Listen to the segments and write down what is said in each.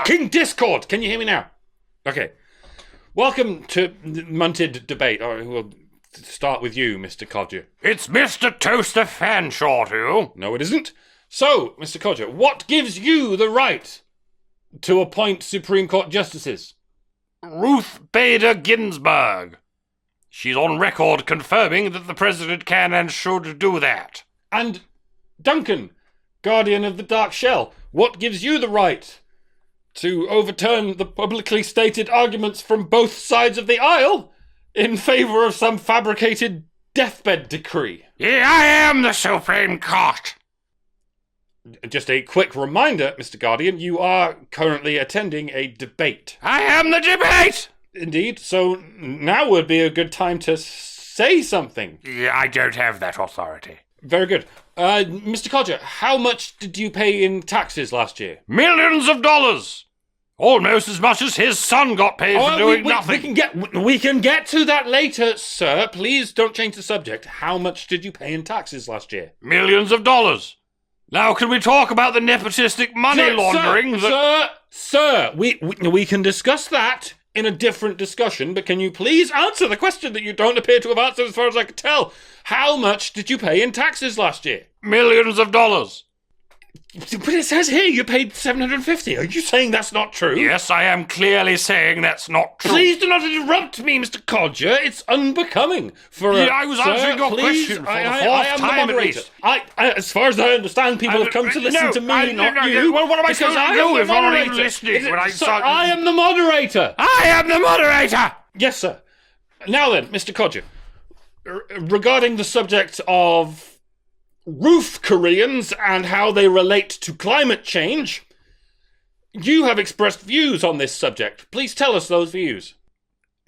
King Discord, can you hear me now? Okay. Welcome to Munted Debate. We'll start with you, Mr. Codger. It's Mr. Toaster Fanshawe to you. No, it isn't. So, Mr. Codger, what gives you the right to appoint Supreme Court justices? Ruth Bader Ginsburg. She's on record confirming that the president can and should do that. And Duncan, Guardian of the Dark Shell, what gives you the right to overturn the publicly stated arguments from both sides of the aisle in favour of some fabricated deathbed decree? Yeah, I am the Supreme Court. Just a quick reminder, Mr. Guardian, you are currently attending a debate. I am the debate! Indeed, so now would be a good time to say something. Yeah, I don't have that authority. Very good. Mr. Codger, how much did you pay in taxes last year? Millions of dollars! Almost as much as his son got paid for doing nothing. We can get to that later, sir. Please don't change the subject. How much did you pay in taxes last year? Millions of dollars. Now, can we talk about the nepotistic money laundering Sir, we can discuss that in a different discussion, but can you please answer the question that you don't appear to have answered as far as I could tell? How much did you pay in taxes last year? Millions of dollars. But it says here you paid $750. Are you saying that's not true? Yes, I am clearly saying that's not true. Please do not interrupt me, Mr. Codger. It's unbecoming for I was answering your question for the fourth time at least. As far as I understand, people have come to listen to me, not you. Well, what am I supposed to do if I'm not even listening? I am the moderator. I am the moderator! Yes, sir. Now then, Mr. Codger, regarding the subject of roof Koreans and how they relate to climate change, you have expressed views on this subject. Please tell us those views.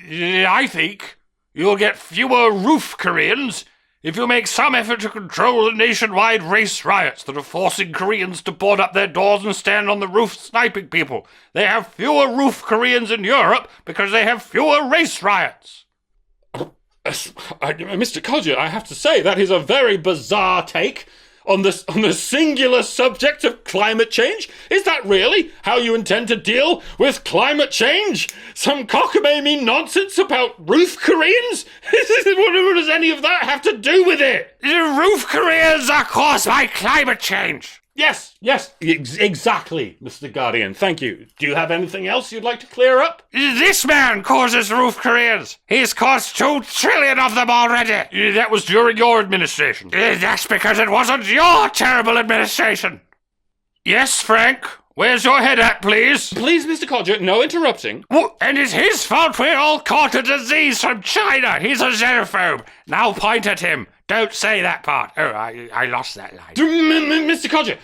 I think you'll get fewer roof Koreans if you make some effort to control the nationwide race riots that are forcing Koreans to board up their doors and stand on the roof sniping people. They have fewer roof Koreans in Europe because they have fewer race riots. Mr. Codger, I have to say, that is a very bizarre take on the singular subject of climate change. Is that really how you intend to deal with climate change? Some cockamamie nonsense about roof Koreans? What does any of that have to do with it? The roof Koreans are caused by climate change. Yes, exactly, Mr. Guardian. Thank you. Do you have anything else you'd like to clear up? This man causes roof Koreans. He's caused 2 trillion of them already. That was during your administration. That's because it wasn't your terrible administration. Yes, Frank? Where's your head at, please? Please, Mr. Codger, no interrupting. And it's his fault we all caught a disease from China. He's a xenophobe. Now point at him. Don't say that part. Oh, I lost that line. Mr. Codger,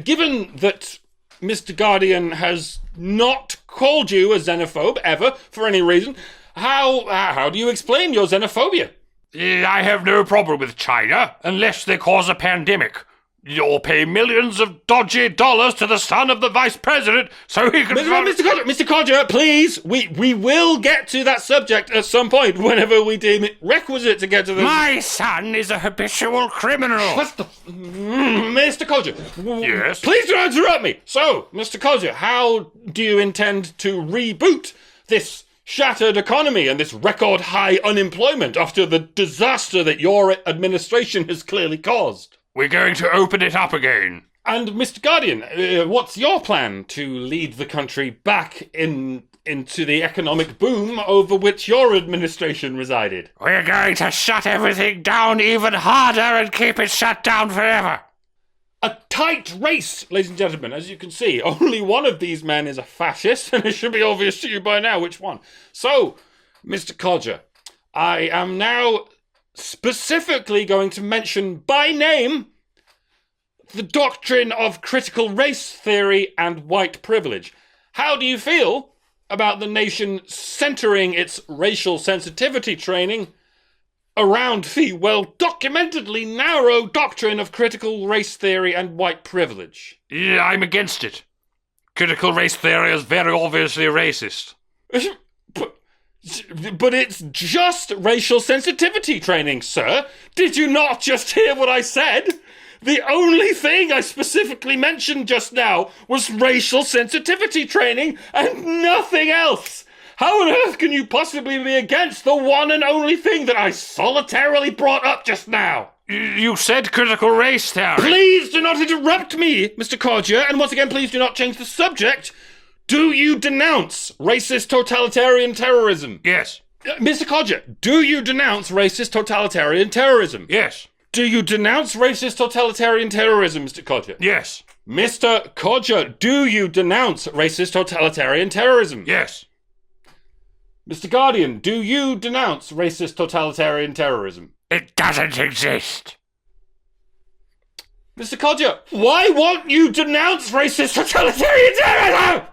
given that Mr. Guardian has not called you a xenophobe ever for any reason, how do you explain your xenophobia? I have no problem with China unless they cause a pandemic. You'll pay millions of dodgy dollars to the son of the vice president so he can... Mr. Codger, please, we will get to that subject at some point whenever we deem it requisite to get to the... My son is a habitual criminal. Mr. Codger. Yes? Please don't interrupt me. So, Mr. Codger, how do you intend to reboot this shattered economy and this record high unemployment after the disaster that your administration has clearly caused? We're going to open it up again. And Mr. Guardian, what's your plan to lead the country back into the economic boom over which your administration resided? We're going to shut everything down even harder and keep it shut down forever. A tight race, ladies and gentlemen. As you can see, only one of these men is a fascist, and it should be obvious to you by now which one. So, Mr. Codger, I am now specifically going to mention by name the doctrine of critical race theory and white privilege. How do you feel about the nation centering its racial sensitivity training around the well-documentedly narrow doctrine of critical race theory and white privilege. Yeah, I'm against it. Critical race theory is very obviously racist. But it's just racial sensitivity training, sir. Did you not just hear what I said? The only thing I specifically mentioned just now was racial sensitivity training and nothing else. How on earth can you possibly be against the one and only thing that I solitarily brought up just now? You said critical race theory. Please do not interrupt me, Mr. Codger, and once again, please do not change the subject. Do you denounce racist totalitarian terrorism? Yes. Mr. Codger, do you denounce racist totalitarian terrorism? Yes. Do you denounce racist totalitarian terrorism, Mr. Codger? Yes. Mr. Codger, do you denounce racist totalitarian terrorism? Yes. Mr. Guardian, do you denounce racist totalitarian terrorism? It doesn't exist. Mr. Codger, why won't you denounce racist totalitarian terrorism?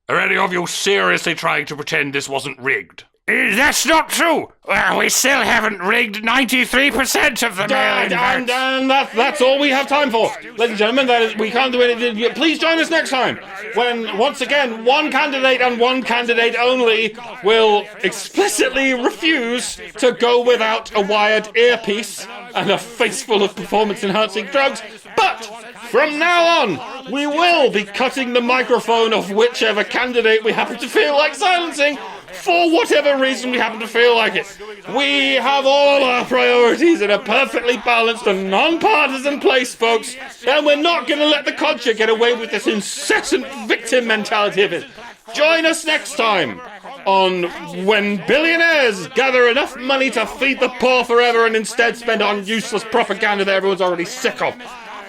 Are any of you seriously trying to pretend this wasn't rigged? That's not true. Well, we still haven't rigged 93% of the mail-in votes. And that's all we have time for. Ladies and gentlemen, we can't do anything. Please join us next time when, once again, one candidate and one candidate only will explicitly refuse to go without a wired earpiece and a face full of performance-enhancing drugs. But from now on, we will be cutting the microphone of whichever candidate we happen to feel like silencing, for whatever reason we happen to feel like it. We have all our priorities in a perfectly balanced and non-partisan place, folks, and we're not going to let the Codger get away with this incessant victim mentality of his. Join us next time on When Billionaires Gather Enough Money to Feed the Poor Forever and instead spend it on useless propaganda that everyone's already sick of.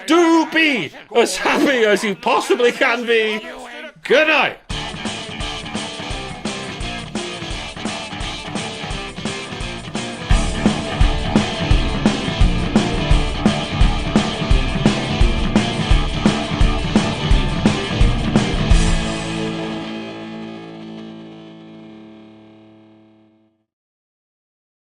Do be as happy as you possibly can be. Good night.